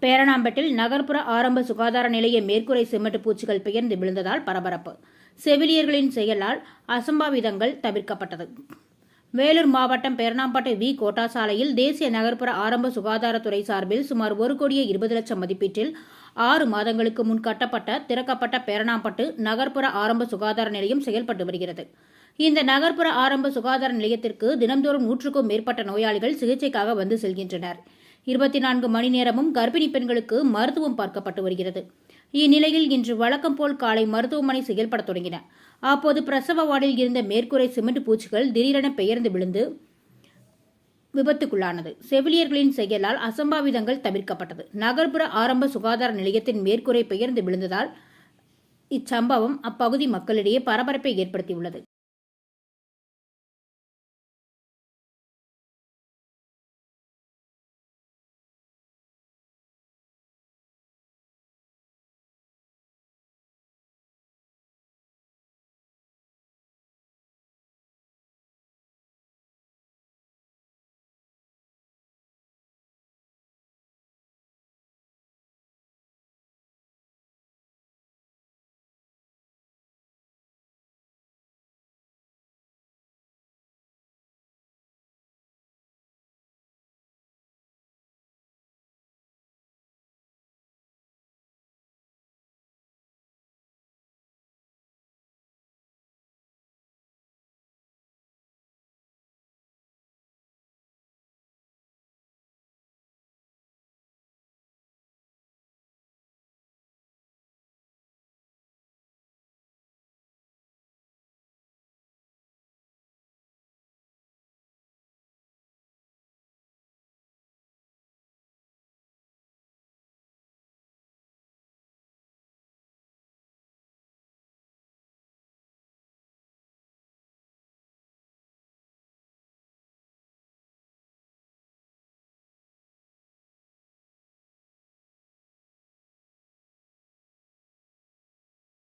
பேரணாம்பேட்டில் நகர்ப்புற ஆரம்ப சுகாதார நிலைய மேற்கூரை சிமெண்ட் பூச்சிகள் பெயர்ந்து விழுந்ததால் பரபரப்பு. செவிலியர்களின் செயலால் அசம்பாவிதங்கள் தவிர்க்கப்பட்டது. வேலூர் மாவட்டம் பேரணாம்பட்டு வி. கோட்டா சாலையில் தேசிய நகர்ப்புற ஆரம்ப சுகாதாரத்துறை சார்பில் சுமார் 1,20,00,000 மதிப்பீட்டில் 6 மாதங்களுக்கு முன் திறக்கப்பட்ட பேரணாம்பட்டு நகர்ப்புற ஆரம்ப சுகாதார நிலையம் செயல்பட்டு வருகிறது. இந்த நகர்ப்புற ஆரம்ப சுகாதார நிலையத்திற்கு தினந்தோறும் 100க்கும் மேற்பட்ட நோயாளிகள் சிகிச்சைக்காக வந்து செல்கின்றனர். 24 மணி நேரமும் கர்ப்பிணி பெண்களுக்கு மருத்துவம் பார்க்கப்பட்டு வருகிறது. இந்நிலையில் இன்று வழக்கம் போல் காலை மருத்துவமனை செயல்பட தொடங்கின. அப்போது பிரசவ வார்டில் இருந்த மேற்கூரை சிமெண்ட் பூச்சிகள் திடீரென பெயர்ந்து விழுந்து விபத்துக்குள்ளானது. செவிலியர்களின் செயலால் அசம்பாவிதங்கள் தவிர்க்கப்பட்டது. நகர்ப்புற ஆரம்ப சுகாதார நிலையத்தின் மேற்கூரை பெயர்ந்து விழுந்ததால் இச்சம்பவம் அப்பகுதி மக்களிடையே பரபரப்பை ஏற்படுத்தியுள்ளது.